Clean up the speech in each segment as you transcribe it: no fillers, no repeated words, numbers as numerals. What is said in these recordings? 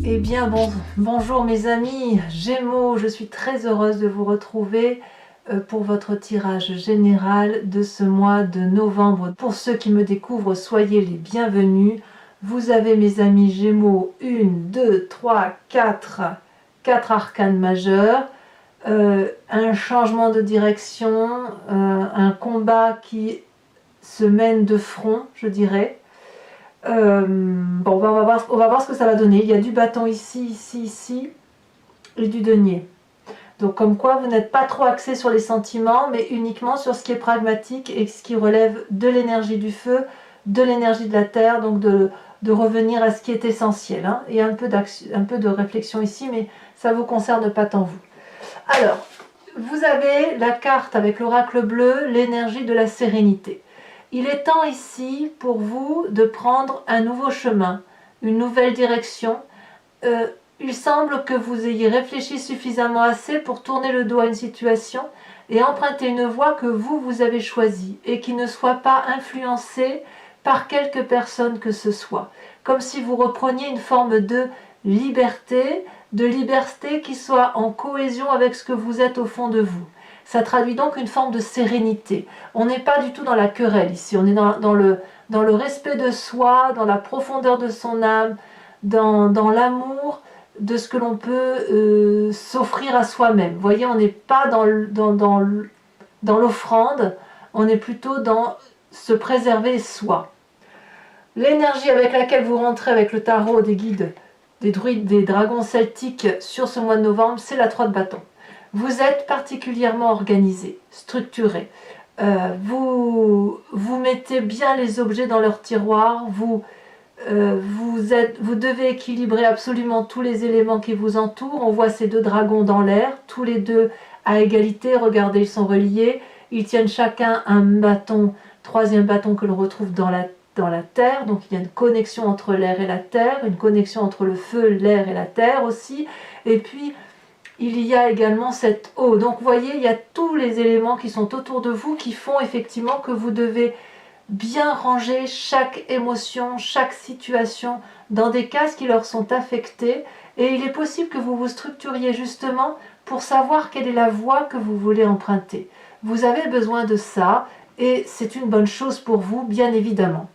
Eh bien, bonjour mes amis Gémeaux, je suis très heureuse de vous retrouver pour votre tirage général de ce mois de novembre. Pour ceux qui me découvrent, soyez les bienvenus. Vous avez mes amis Gémeaux 1, 2, 3, 4 arcanes majeurs, un changement de direction, un combat qui se mène de front, je dirais. Bon, on va voir ce que ça va donner. Il y a du bâton ici, ici, ici, et du denier. Donc comme quoi vous n'êtes pas trop axé sur les sentiments, mais uniquement sur ce qui est pragmatique et ce qui relève de l'énergie du feu, de l'énergie de la terre, donc de revenir à ce qui est essentiel. Hein. Il y a un peu de réflexion ici, mais ça ne vous concerne pas tant vous. Alors, vous avez la carte avec l'oracle bleu, l'énergie de la sérénité. Il est temps ici pour vous de prendre un nouveau chemin, une nouvelle direction. Il semble que vous ayez réfléchi suffisamment assez pour tourner le dos à une situation et emprunter une voie que vous avez choisie et qui ne soit pas influencée par quelque personne que ce soit. Comme si vous repreniez une forme de liberté qui soit en cohésion avec ce que vous êtes au fond de vous. Ça traduit donc une forme de sérénité. On n'est pas du tout dans la querelle ici, on est dans le respect de soi, dans la profondeur de son âme, dans l'amour de ce que l'on peut s'offrir à soi-même. Vous voyez, on n'est pas dans l'offrande, on est plutôt dans se préserver soi. L'énergie avec laquelle vous rentrez avec le tarot des guides, des druides, des dragons celtiques sur ce mois de novembre, c'est la 3 de bâton. Vous êtes particulièrement organisé, structuré. Vous mettez bien les objets dans leur tiroir, vous devez équilibrer absolument tous les éléments qui vous entourent. On voit ces deux dragons dans l'air, tous les deux à égalité. Regardez, ils sont reliés. Ils tiennent chacun un bâton, troisième bâton que l'on retrouve dans la terre. Donc il y a une connexion entre l'air et la terre, une connexion entre le feu, l'air et la terre aussi. Et puis il y a également cette eau. Donc vous voyez, il y a tous les éléments qui sont autour de vous qui font effectivement que vous devez bien ranger chaque émotion, chaque situation dans des cases qui leur sont affectées. Et il est possible que vous vous structuriez justement pour savoir quelle est la voie que vous voulez emprunter. Vous avez besoin de ça et c'est une bonne chose pour vous, bien évidemment.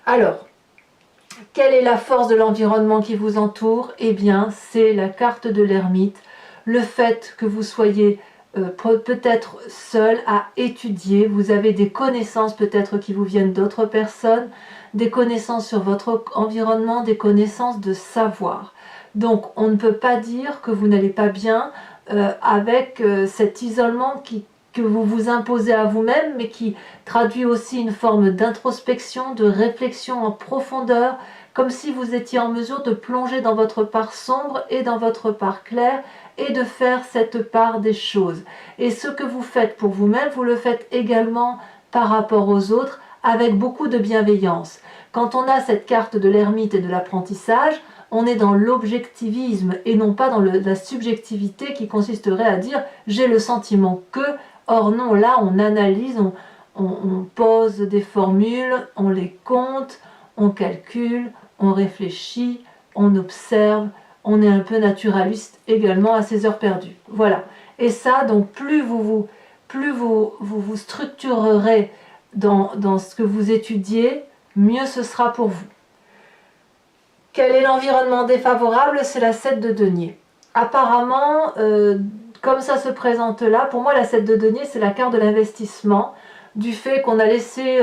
Alors, quelle est la force de l'environnement qui vous entoure? Eh bien, c'est la carte de l'ermite. Le fait que vous soyez peut-être seul à étudier, vous avez des connaissances peut-être qui vous viennent d'autres personnes, des connaissances sur votre environnement, des connaissances de savoir. Donc on ne peut pas dire que vous n'allez pas bien avec cet isolement que vous vous imposez à vous-même, mais qui traduit aussi une forme d'introspection, de réflexion en profondeur, comme si vous étiez en mesure de plonger dans votre part sombre et dans votre part claire, et de faire cette part des choses. Et ce que vous faites pour vous-même, vous le faites également par rapport aux autres, avec beaucoup de bienveillance. Quand on a cette carte de l'ermite et de l'apprentissage, on est dans l'objectivisme et non pas dans la subjectivité qui consisterait à dire « j'ai le sentiment que ». Or non, là on analyse, on pose des formules, on les compte, on calcule, on réfléchit, on observe, on est un peu naturaliste également à ses heures perdues. Voilà. Et ça, donc plus vous structurerez dans ce que vous étudiez, mieux ce sera pour vous. Quel est l'environnement défavorable? C'est la 7 de denier. Apparemment, comme ça se présente là, pour moi la 7 de denier c'est la carte de l'investissement, du fait qu'on a laissé,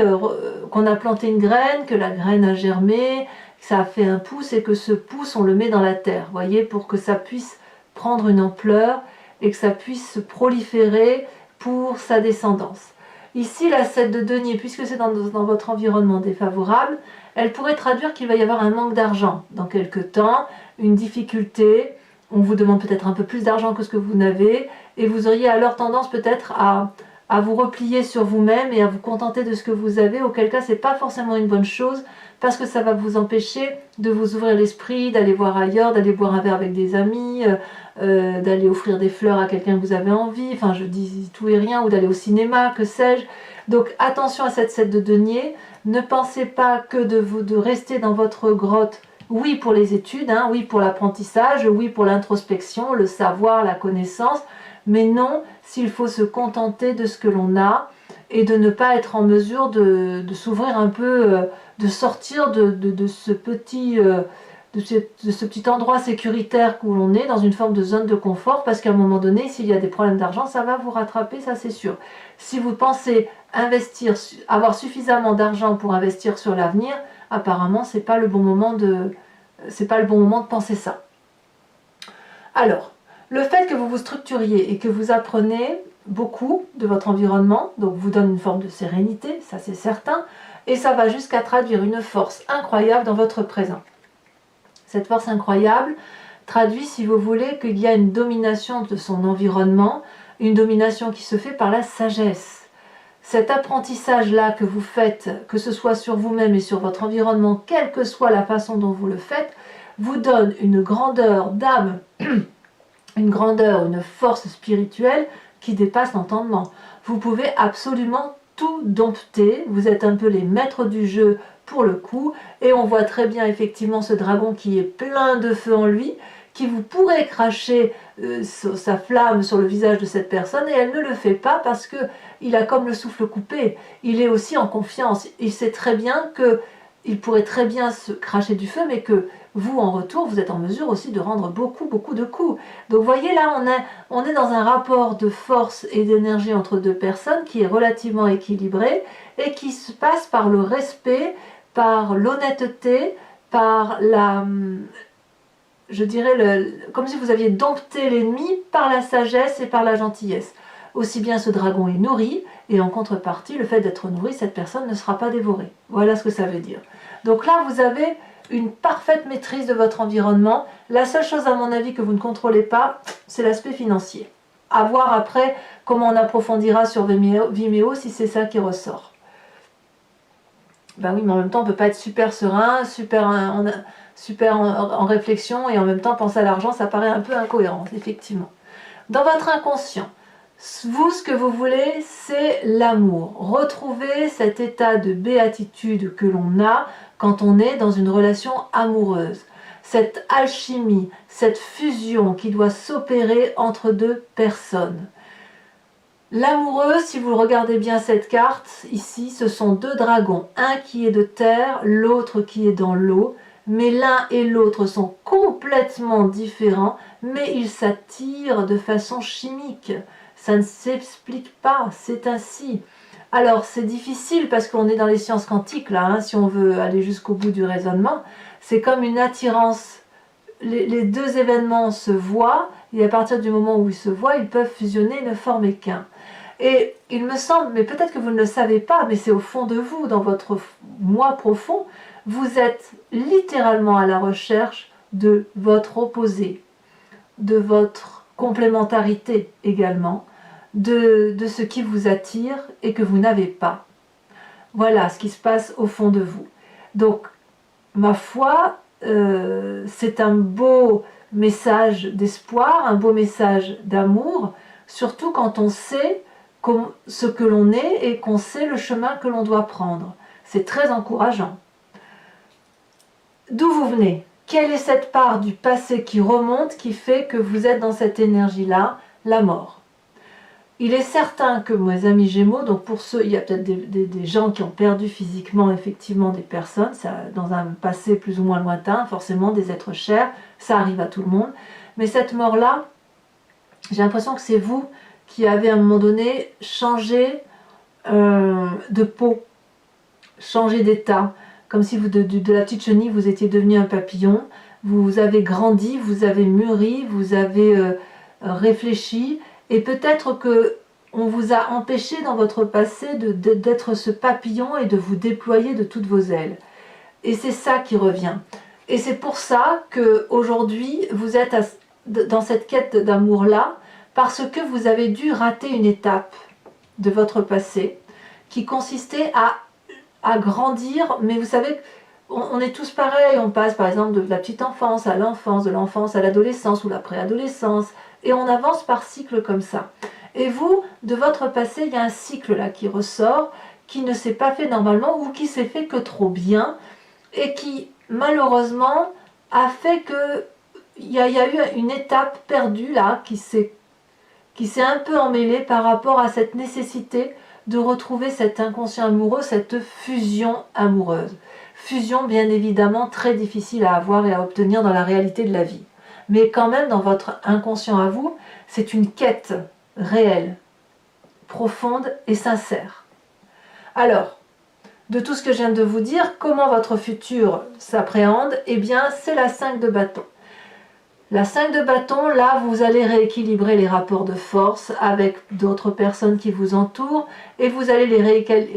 qu'on a planté une graine, que la graine a germé, ça a fait un pouce et que ce pouce on le met dans la terre, voyez, pour que ça puisse prendre une ampleur et que ça puisse se proliférer pour sa descendance. Ici la 7 de denier, puisque c'est dans votre environnement défavorable, elle pourrait traduire qu'il va y avoir un manque d'argent dans quelques temps, une difficulté, on vous demande peut-être un peu plus d'argent que ce que vous n'avez, et vous auriez alors tendance peut-être à vous replier sur vous-même et à vous contenter de ce que vous avez, auquel cas c'est pas forcément une bonne chose, parce que ça va vous empêcher de vous ouvrir l'esprit, d'aller voir ailleurs, d'aller boire un verre avec des amis, d'aller offrir des fleurs à quelqu'un que vous avez envie, enfin je dis tout et rien, ou d'aller au cinéma, que sais-je. Donc attention à cette 7 de denier, ne pensez pas que de rester dans votre grotte Oui pour les études, hein, oui pour l'apprentissage, oui pour l'introspection, le savoir, la connaissance, mais non s'il faut se contenter de ce que l'on a et de ne pas être en mesure de s'ouvrir un peu, de sortir de ce petit... de ce petit endroit sécuritaire où l'on est, dans une forme de zone de confort, parce qu'à un moment donné, s'il y a des problèmes d'argent, ça va vous rattraper, ça c'est sûr. Si vous pensez investir, avoir suffisamment d'argent pour investir sur l'avenir, apparemment, c'est pas le bon moment de penser ça. Alors, le fait que vous vous structuriez et que vous apprenez beaucoup de votre environnement, donc vous donne une forme de sérénité, ça c'est certain, et ça va jusqu'à traduire une force incroyable dans votre présent. Cette force incroyable traduit, si vous voulez, qu'il y a une domination de son environnement, une domination qui se fait par la sagesse. Cet apprentissage-là que vous faites, que ce soit sur vous-même et sur votre environnement, quelle que soit la façon dont vous le faites, vous donne une grandeur d'âme, une grandeur, une force spirituelle qui dépasse l'entendement. Vous pouvez absolument tout dompter, vous êtes un peu les maîtres du jeu pour le coup, et on voit très bien effectivement ce dragon qui est plein de feu en lui, qui vous pourrait cracher sa flamme sur le visage de cette personne, et elle ne le fait pas parce que il a comme le souffle coupé, il est aussi en confiance, il sait très bien que il pourrait très bien se cracher du feu, mais que vous, en retour, vous êtes en mesure aussi de rendre beaucoup de coups. Donc vous voyez, là, on est dans un rapport de force et d'énergie entre deux personnes qui est relativement équilibré et qui se passe par le respect, par l'honnêteté, par la... je dirais, comme si vous aviez dompté l'ennemi par la sagesse et par la gentillesse. Aussi bien ce dragon est nourri, et en contrepartie, le fait d'être nourri, cette personne ne sera pas dévorée. Voilà ce que ça veut dire. Donc là, vous avez une parfaite maîtrise de votre environnement. La seule chose, à mon avis, que vous ne contrôlez pas, c'est l'aspect financier. À voir après comment on approfondira sur Vimeo si c'est ça qui ressort. Ben oui, mais en même temps, on ne peut pas être super serein, super en réflexion, et en même temps penser à l'argent, ça paraît un peu incohérent, effectivement. Dans votre inconscient, vous, ce que vous voulez, c'est l'amour. Retrouver cet état de béatitude que l'on a quand on est dans une relation amoureuse. Cette alchimie, cette fusion qui doit s'opérer entre deux personnes. L'amoureux, si vous regardez bien cette carte, ici, ce sont deux dragons. Un qui est de terre, l'autre qui est dans l'eau. Mais l'un et l'autre sont complètement différents, mais ils s'attirent de façon chimique. Ça ne s'explique pas, c'est ainsi. Alors c'est difficile parce qu'on est dans les sciences quantiques là, hein, si on veut aller jusqu'au bout du raisonnement. C'est comme une attirance. Les deux événements se voient et à partir du moment où ils se voient, ils peuvent fusionner et ne former qu'un. Et il me semble, mais peut-être que vous ne le savez pas, mais c'est au fond de vous, dans votre moi profond, vous êtes littéralement à la recherche de votre opposé, de votre complémentarité également, de ce qui vous attire et que vous n'avez pas. Voilà ce qui se passe au fond de vous. Donc, ma foi, c'est un beau message d'espoir, un beau message d'amour, surtout quand on sait ce que l'on est et qu'on sait le chemin que l'on doit prendre. C'est très encourageant. D'où vous venez? Quelle est cette part du passé qui remonte, qui fait que vous êtes dans cette énergie-là? La mort. Il est certain que mes amis Gémeaux, donc pour ceux, il y a peut-être des gens qui ont perdu physiquement effectivement des personnes, ça, dans un passé plus ou moins lointain, forcément des êtres chers, ça arrive à tout le monde. Mais cette mort-là, j'ai l'impression que c'est vous qui avez à un moment donné changé de peau, changé d'état. Comme si vous, de la petite chenille, vous étiez devenu un papillon, vous avez grandi, vous avez mûri, vous avez réfléchi, et peut-être que on vous a empêché dans votre passé d'être ce papillon et de vous déployer de toutes vos ailes. Et c'est ça qui revient. Et c'est pour ça qu'aujourd'hui, vous êtes dans cette quête d'amour-là, parce que vous avez dû rater une étape de votre passé qui consistait à grandir, mais vous savez, on est tous pareils, on passe par exemple de la petite enfance à l'enfance, de l'enfance à l'adolescence ou la préadolescence, et on avance par cycle comme ça. Et vous, de votre passé, il y a un cycle là qui ressort, qui ne s'est pas fait normalement ou qui s'est fait que trop bien, et qui malheureusement, a fait que il y a eu une étape perdue là qui s'est un peu emmêlée par rapport à cette nécessité de retrouver cet inconscient amoureux, cette fusion amoureuse. Fusion bien évidemment très difficile à avoir et à obtenir dans la réalité de la vie. Mais quand même dans votre inconscient à vous, c'est une quête réelle, profonde et sincère. Alors, de tout ce que je viens de vous dire, comment votre futur s'appréhende? Eh bien, c'est la 5 de bâton. La 5 de bâton, là, vous allez rééquilibrer les rapports de force avec d'autres personnes qui vous entourent et vous allez les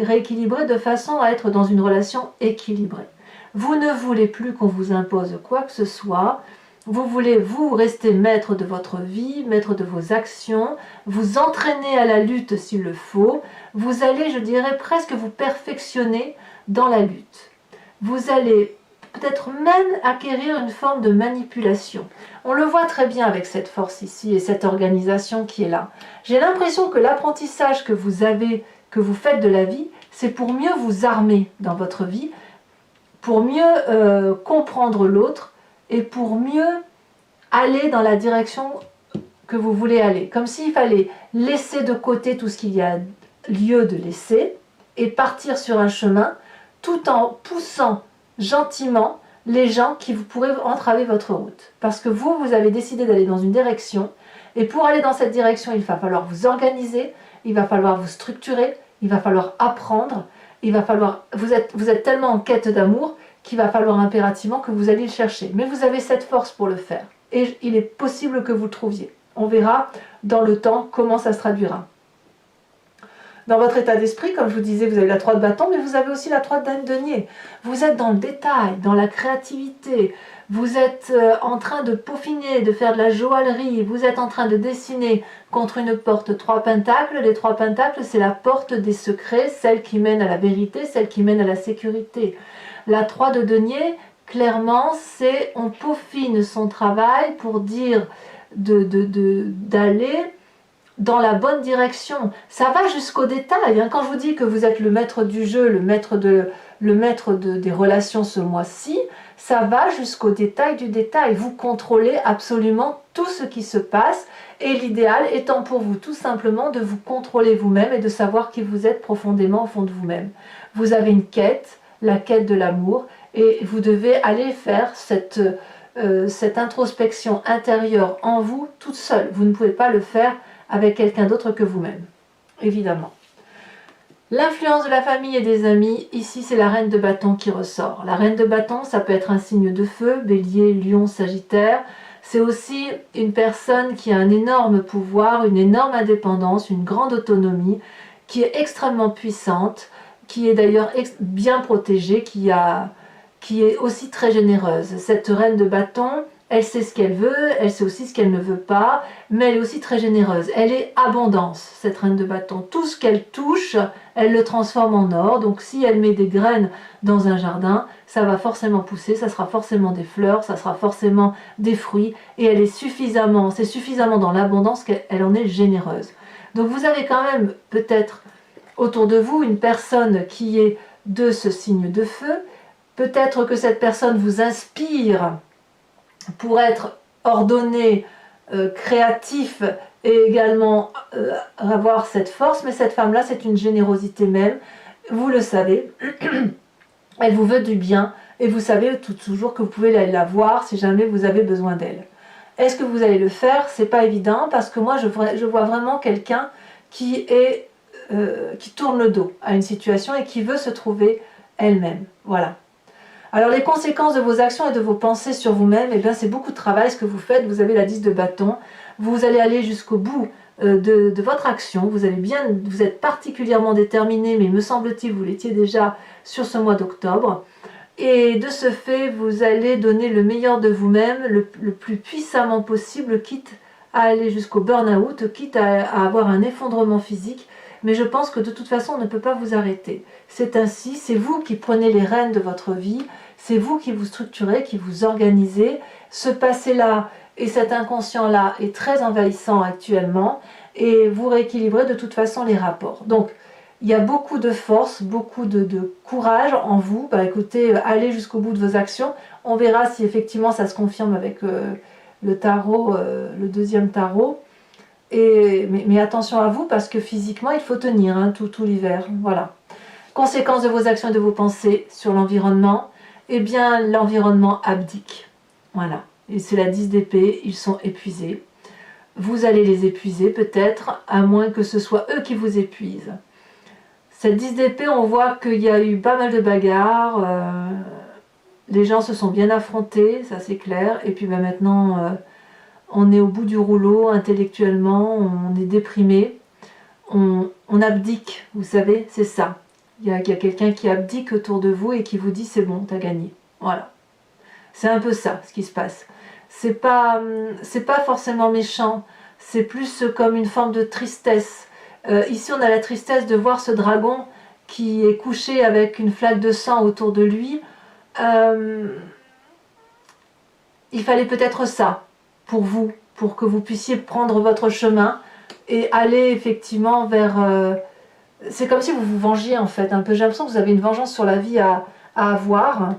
rééquilibrer de façon à être dans une relation équilibrée. Vous ne voulez plus qu'on vous impose quoi que ce soit. Vous voulez, vous, rester maître de votre vie, maître de vos actions, vous entraîner à la lutte s'il le faut. Vous allez, je dirais, presque vous perfectionner dans la lutte. Vous allez peut-être même acquérir une forme de manipulation. On le voit très bien avec cette force ici et cette organisation qui est là. J'ai l'impression que l'apprentissage que vous avez, que vous faites de la vie, c'est pour mieux vous armer dans votre vie, pour mieux comprendre l'autre et pour mieux aller dans la direction que vous voulez aller. Comme s'il fallait laisser de côté tout ce qu'il y a lieu de laisser et partir sur un chemin tout en poussant gentiment les gens qui vous pourraient entraver votre route. Parce que vous, vous avez décidé d'aller dans une direction et pour aller dans cette direction, il va falloir vous organiser, il va falloir vous structurer, il va falloir apprendre, il va falloir... Vous êtes tellement en quête d'amour qu'il va falloir impérativement que vous alliez le chercher. Mais vous avez cette force pour le faire. Et il est possible que vous le trouviez. On verra dans le temps comment ça se traduira. Dans votre état d'esprit, comme je vous disais, vous avez la 3 de bâton, mais vous avez aussi la 3 de denier. Vous êtes dans le détail, dans la créativité. Vous êtes en train de peaufiner, de faire de la joaillerie. Vous êtes en train de dessiner contre une porte 3 pentacles. Les 3 pentacles, c'est la porte des secrets, celle qui mène à la vérité, celle qui mène à la sécurité. La 3 de denier, clairement, c'est on peaufine son travail pour dire d'aller dans la bonne direction. Ça va jusqu'au détail. Quand je vous dis que vous êtes le maître du jeu, le maître des relations ce mois-ci, ça va jusqu'au détail du détail. Vous contrôlez absolument tout ce qui se passe et l'idéal étant pour vous tout simplement de vous contrôler vous-même et de savoir qui vous êtes profondément au fond de vous-même. Vous avez une quête, la quête de l'amour, et vous devez aller faire cette introspection intérieure en vous toute seule. Vous ne pouvez pas le faire avec quelqu'un d'autre que vous-même, évidemment. L'influence de la famille et des amis, ici c'est la reine de bâton qui ressort. La reine de bâton, ça peut être un signe de feu, bélier, lion, sagittaire. C'est aussi une personne qui a un énorme pouvoir, une énorme indépendance, une grande autonomie, qui est extrêmement puissante, qui est d'ailleurs bien protégée, qui est aussi très généreuse. Cette reine de bâton, elle sait ce qu'elle veut, elle sait aussi ce qu'elle ne veut pas, mais elle est aussi très généreuse. Elle est abondance, cette reine de bâton. Tout ce qu'elle touche, elle le transforme en or. Donc si elle met des graines dans un jardin, ça va forcément pousser, ça sera forcément des fleurs, ça sera forcément des fruits. Et elle est c'est suffisamment dans l'abondance qu'elle en est généreuse. Donc vous avez quand même peut-être autour de vous une personne qui est de ce signe de feu. Peut-être que cette personne vous inspire pour être ordonné, créatif et également avoir cette force, mais cette femme-là, c'est une générosité même, vous le savez, elle vous veut du bien et vous savez toujours que vous pouvez la voir si jamais vous avez besoin d'elle. Est-ce que vous allez le faire? C'est pas évident parce que moi je vois vraiment quelqu'un qui tourne le dos à une situation et qui veut se trouver elle-même. Voilà. Alors les conséquences de vos actions et de vos pensées sur vous-même, eh bien c'est beaucoup de travail ce que vous faites. Vous avez la 10 de bâton, vous allez aller jusqu'au bout de votre action. Vous êtes particulièrement déterminé, mais me semble-t-il vous l'étiez déjà sur ce mois d'octobre. Et de ce fait, vous allez donner le meilleur de vous-même, le plus puissamment possible, quitte à aller jusqu'au burn-out, quitte à avoir un effondrement physique. Mais je pense que de toute façon, on ne peut pas vous arrêter. C'est ainsi, c'est vous qui prenez les rênes de votre vie, c'est vous qui vous structurez, qui vous organisez. Ce passé-là et cet inconscient-là est très envahissant actuellement et vous rééquilibrez de toute façon les rapports. Donc, il y a beaucoup de force, beaucoup de courage en vous. Bah, écoutez, allez jusqu'au bout de vos actions. On verra si effectivement ça se confirme avec le tarot, le deuxième tarot. Mais attention à vous parce que physiquement il faut tenir hein, tout l'hiver. Voilà. Conséquence de vos actions et de vos pensées sur l'environnement, eh bien l'environnement abdique. Voilà. Et c'est la 10 d'épée, ils sont épuisés. Vous allez les épuiser peut-être, à moins que ce soit eux qui vous épuisent. Cette 10 d'épée, on voit qu'il y a eu pas mal de bagarres, les gens se sont bien affrontés, ça c'est clair, et puis ben, maintenant on est au bout du rouleau intellectuellement, on est déprimé, on abdique, vous savez, c'est ça. Il y a quelqu'un qui abdique autour de vous et qui vous dit c'est bon, t'as gagné. Voilà. C'est un peu ça ce qui se passe. C'est pas forcément méchant, c'est plus comme une forme de tristesse. Ici on a la tristesse de voir ce dragon qui est couché avec une flaque de sang autour de lui. Il fallait peut-être ça pour vous, pour que vous puissiez prendre votre chemin et aller effectivement vers... c'est comme si vous vous vengiez en fait, un peu. J'ai l'impression que vous avez une vengeance sur la vie à avoir.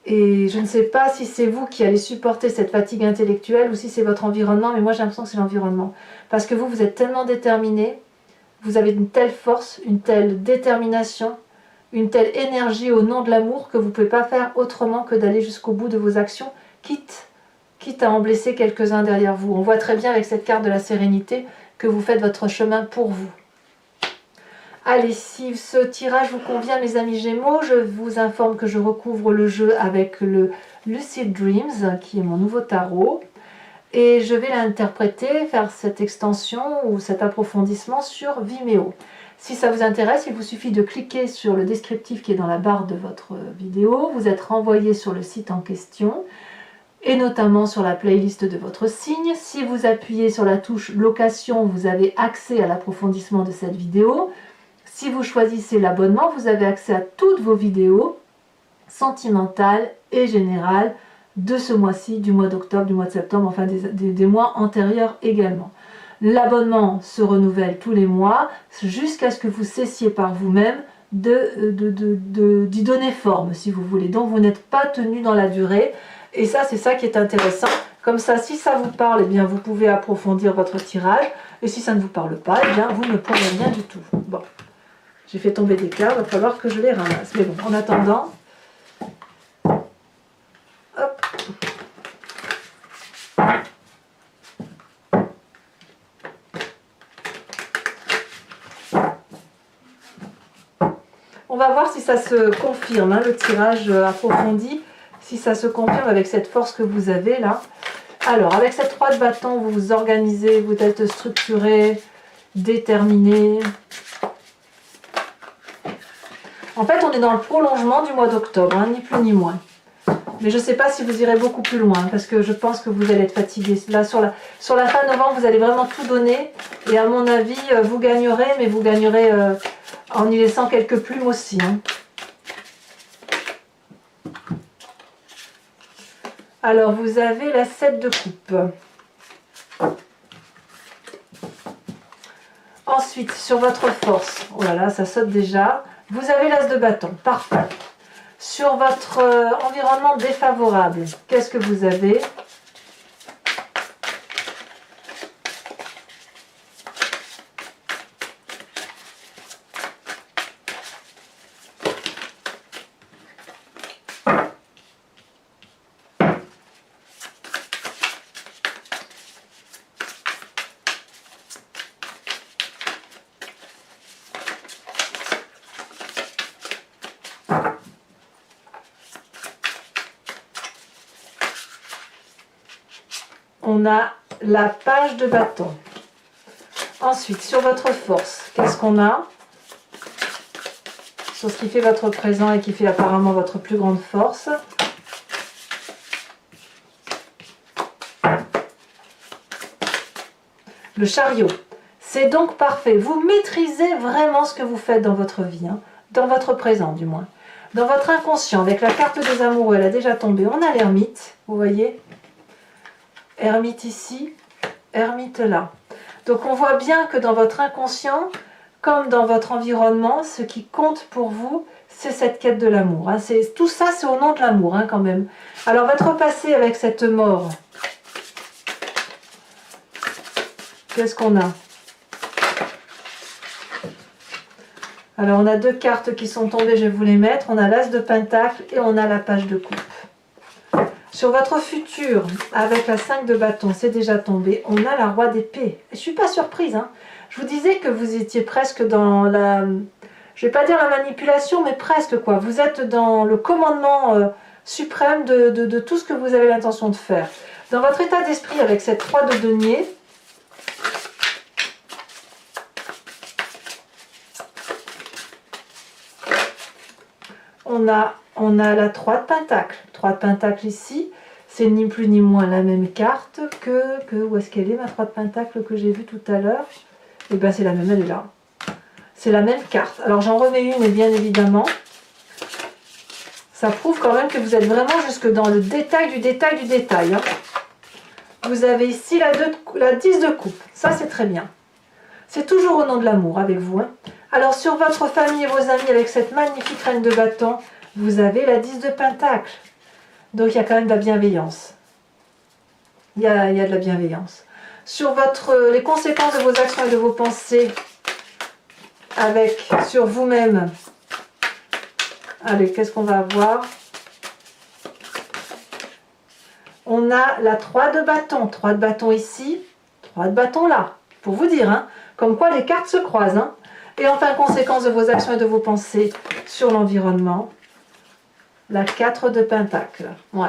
Et je ne sais pas si c'est vous qui allez supporter cette fatigue intellectuelle ou si c'est votre environnement, mais moi j'ai l'impression que c'est l'environnement. Parce que vous êtes tellement déterminé, vous avez une telle force, une telle détermination, une telle énergie au nom de l'amour que vous ne pouvez pas faire autrement que d'aller jusqu'au bout de vos actions, quitte à en blesser quelques-uns derrière vous. On voit très bien avec cette carte de la sérénité que vous faites votre chemin pour vous. Allez, si ce tirage vous convient, mes amis Gémeaux, je vous informe que je recouvre le jeu avec le Lucid Dreams, qui est mon nouveau tarot. Et je vais l'interpréter, faire cette extension ou cet approfondissement sur Vimeo. Si ça vous intéresse, il vous suffit de cliquer sur le descriptif qui est dans la barre de votre vidéo. Vous êtes renvoyé sur le site en question et notamment sur la playlist de votre signe. Si vous appuyez sur la touche location, vous avez accès à l'approfondissement de cette vidéo. Si vous choisissez l'abonnement, vous avez accès à toutes vos vidéos sentimentales et générales de ce mois-ci, du mois d'octobre, du mois de septembre, enfin des mois antérieurs également. L'abonnement se renouvelle tous les mois jusqu'à ce que vous cessiez par vous-même d'y donner forme, si vous voulez. Donc vous n'êtes pas tenu dans la durée. Et ça, c'est ça qui est intéressant. Comme ça, si ça vous parle, eh bien, vous pouvez approfondir votre tirage. Et si ça ne vous parle pas, eh bien, vous ne pourrez rien du tout. Bon. J'ai fait tomber des cartes, il va falloir que je les ramasse. Mais bon, en attendant, hop. On va voir si ça se confirme, hein, le tirage approfondi, si ça se confirme avec cette force que vous avez là. Alors, avec cette 3 de bâton, vous vous organisez, vous êtes structuré, déterminé. En fait, on est dans le prolongement du mois d'octobre, hein, ni plus ni moins. Mais je ne sais pas si vous irez beaucoup plus loin, parce que je pense que vous allez être fatigué. Là, sur la fin novembre, vous allez vraiment tout donner. Et à mon avis, vous gagnerez, mais vous gagnerez en y laissant quelques plumes aussi. Hein. Alors, vous avez la 7 de coupe. Ensuite, sur votre force, oh là là, ça saute déjà. Vous avez l'as de bâton, parfait. Sur votre environnement défavorable, qu'est-ce que vous avez ? On a la page de bâton. Ensuite, sur votre force, qu'est-ce qu'on a? Sur ce qui fait votre présent et qui fait apparemment votre plus grande force. Le chariot. C'est donc parfait. Vous maîtrisez vraiment ce que vous faites dans votre vie, hein, dans votre présent du moins. Dans votre inconscient, avec la carte des amoureux, elle a déjà tombé. On a l'ermite, vous voyez? Ermite ici, ermite là. Donc on voit bien que dans votre inconscient, comme dans votre environnement, ce qui compte pour vous, c'est cette quête de l'amour. Hein. Tout ça, c'est au nom de l'amour, hein, quand même. Alors, votre passé avec cette mort, qu'est-ce qu'on a? Alors, on a deux cartes qui sont tombées, je vais vous les mettre. On a l'As de Pentacle et on a la Page de Coupe. Sur votre futur, avec la 5 de bâton, c'est déjà tombé. On a la Roi d'épée. Je ne suis pas surprise. Hein. Je vous disais que vous étiez presque dans la... Je ne vais pas dire la manipulation, mais presque quoi. Vous êtes dans le commandement suprême de tout ce que vous avez l'intention de faire. Dans votre état d'esprit, avec cette 3 de denier, on a la 3 de Pentacle. 3 de Pentacle ici, c'est ni plus ni moins la même carte que où est-ce qu'elle est, ma 3 de Pentacle que j'ai vue tout à l'heure? Et bien c'est la même, elle est là. C'est la même carte. Alors j'en remets une, et bien évidemment, ça prouve quand même que vous êtes vraiment jusque dans le détail du détail du détail. Hein. Vous avez ici la 10 de coupe. Ça c'est très bien. C'est toujours au nom de l'amour avec vous. Hein. Alors sur votre famille et vos amis, avec cette magnifique reine de bâton, vous avez la 10 de Pentacle. Donc il y a quand même de la bienveillance. Il y a de la bienveillance. Sur les conséquences de vos actions et de vos pensées, sur vous-même. Allez, qu'est-ce qu'on va avoir? On a la 3 de bâton. 3 de bâton ici, 3 de bâton là. Pour vous dire, hein, comme quoi les cartes se croisent. Hein. Et enfin, conséquence de vos actions et de vos pensées sur l'environnement. La 4 de Pentacle. Ouais.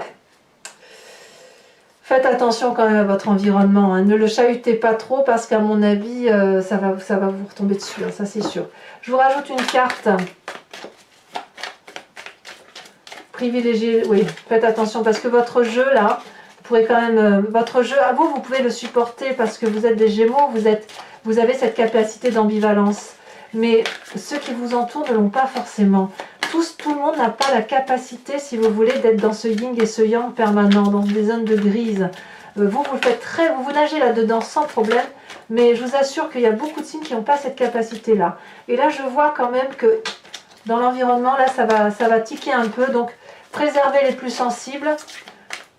Faites attention quand même à votre environnement. Hein. Ne le chahutez pas trop parce qu'à mon avis, ça va vous retomber dessus. Hein, ça, c'est sûr. Je vous rajoute une carte. Privilégiez. Oui, faites attention parce que votre jeu, là, vous pourrez quand même... votre jeu, à vous, vous pouvez le supporter parce que vous êtes des Gémeaux. Vous avez cette capacité d'ambivalence. Mais ceux qui vous entourent ne l'ont pas forcément. Tout le monde n'a pas la capacité, si vous voulez, d'être dans ce yin et ce yang permanent, dans des zones de grise. Vous faites vous nagez là-dedans sans problème, mais je vous assure qu'il y a beaucoup de signes qui n'ont pas cette capacité-là. Et là, je vois quand même que dans l'environnement, là, ça va tiquer un peu, donc préservez les plus sensibles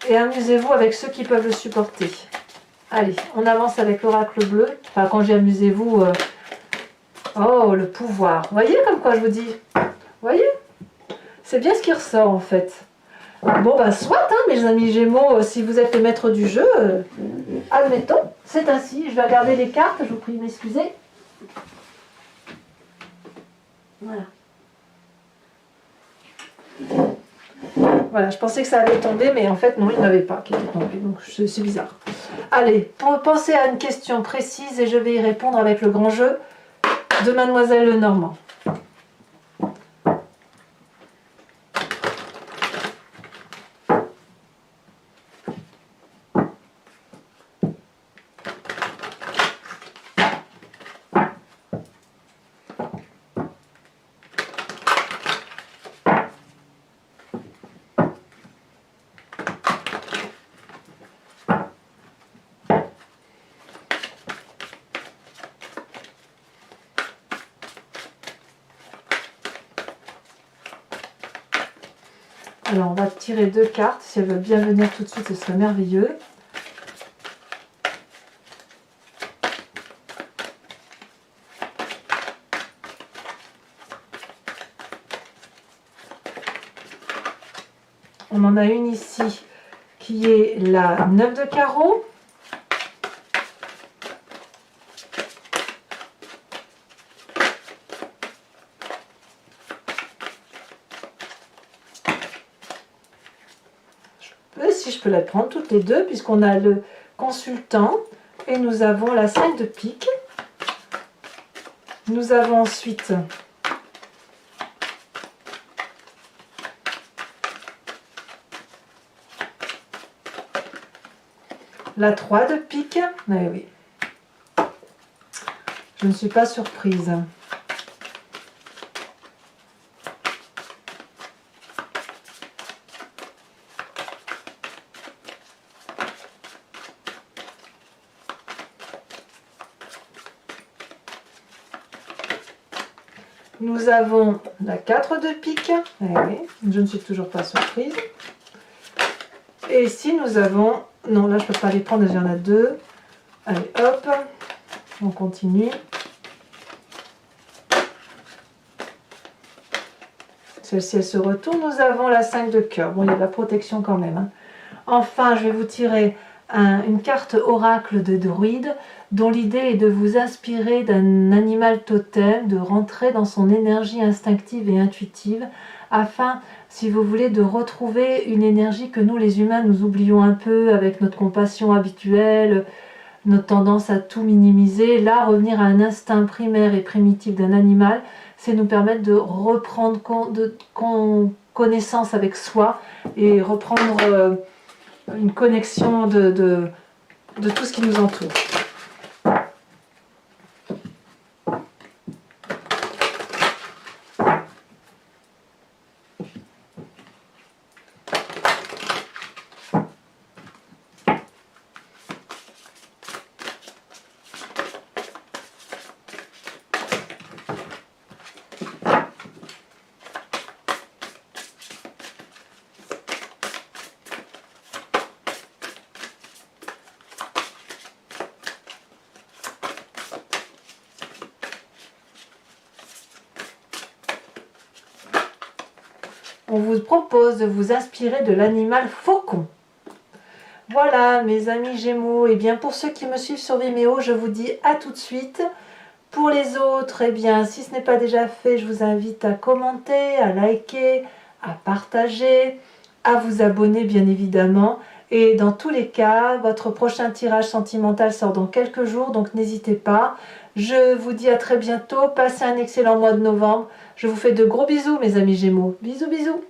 et amusez-vous avec ceux qui peuvent le supporter. Allez, on avance avec l'oracle bleu. Enfin, quand j'ai amusez-vous... Oh, le pouvoir. Vous voyez comme quoi je vous dis? Vous voyez? C'est bien ce qui ressort en fait. Bon bah soit, hein, mes amis Gémeaux, si vous êtes le maître du jeu, admettons, c'est ainsi. Je vais regarder les cartes, je vous prie de m'excuser. Voilà. Voilà, je pensais que ça allait tomber, mais en fait non, il n'avait pas qui était tombé, donc c'est bizarre. Allez, pensez à une question précise et je vais y répondre avec le grand jeu de Mademoiselle Lenormand. Alors, on va tirer deux cartes. Si elles veulent bien venir tout de suite, ce serait merveilleux. On en a une ici qui est la 9 de carreau. Si je peux la prendre toutes les deux, puisqu'on a le consultant et nous avons la 5 de pique. Nous avons ensuite la 3 de pique. Mais oui, je ne suis pas surprise. Nous avons la 4 de pique. Eh oui, je ne suis toujours pas surprise. Et ici, nous avons... Non, là, je ne peux pas les prendre, il y en a 2. Allez, hop, on continue. Celle-ci, elle se retourne. Nous avons la 5 de cœur. Bon, il y a de la protection quand même, hein. Enfin, je vais vous tirer une carte oracle de druide dont l'idée est de vous inspirer d'un animal totem, de rentrer dans son énergie instinctive et intuitive afin, si vous voulez, de retrouver une énergie que nous les humains nous oublions un peu avec notre compassion habituelle, notre tendance à tout minimiser. Là, revenir à un instinct primaire et primitif d'un animal, c'est nous permettre de reprendre connaissance avec soi et reprendre une connexion de tout ce qui nous entoure. On vous propose de vous inspirer de l'animal faucon. Voilà mes amis Gémeaux, et bien pour ceux qui me suivent sur Vimeo, je vous dis à tout de suite. Pour les autres, eh bien si ce n'est pas déjà fait, je vous invite à commenter, à liker, à partager, à vous abonner bien évidemment. Et dans tous les cas, votre prochain tirage sentimental sort dans quelques jours, donc n'hésitez pas. Je vous dis à très bientôt, passez un excellent mois de novembre. Je vous fais de gros bisous mes amis Gémeaux. Bisous bisous.